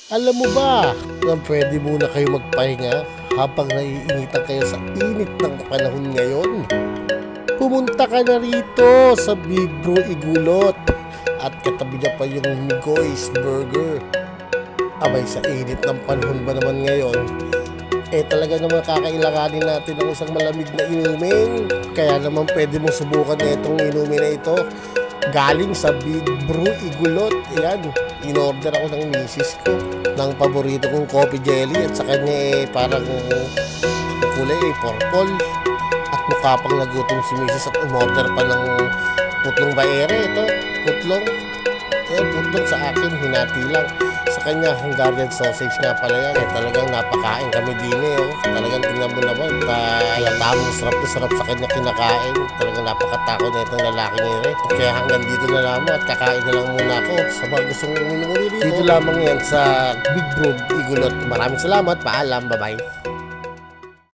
Alam mo ba na pwede muna kayo magpahinga habang naiinitan kayo sa init ng panahon ngayon? Pumunta ka na rito sa Big Bro Igulot at katabi niya pa yung Migoy's Burger. Abay, sa init ng panahon ba naman ngayon, talaga naman kakailanganin natin ng isang malamig na inumin. Kaya naman pwede mong subukan na itong inumin na ito. Galing sa Big Bro Igulot. Ayan, in-order ako ng misis ko ng paborito kong coffee jelly at sa kanya parang kulay purple at mukha pang nagutom si misis at umorder pa ng putlong baere. Ito, putlong. Putlong sa akin, hinati lang. Sa kanya, Hungarian sausage nga pala yan. Talagang napakain kami din Talagang tingnan mo naman. Tamang sarap na sarap sa kanya kinakain. Talagang napakatakot na itong lalaki niya Kaya hanggang dito na lamang at kakain na lang muna ako. Sa mga gustong uminom dito lamang yan sa Big Bro Igulot. Maraming salamat. Paalam. Bye-bye.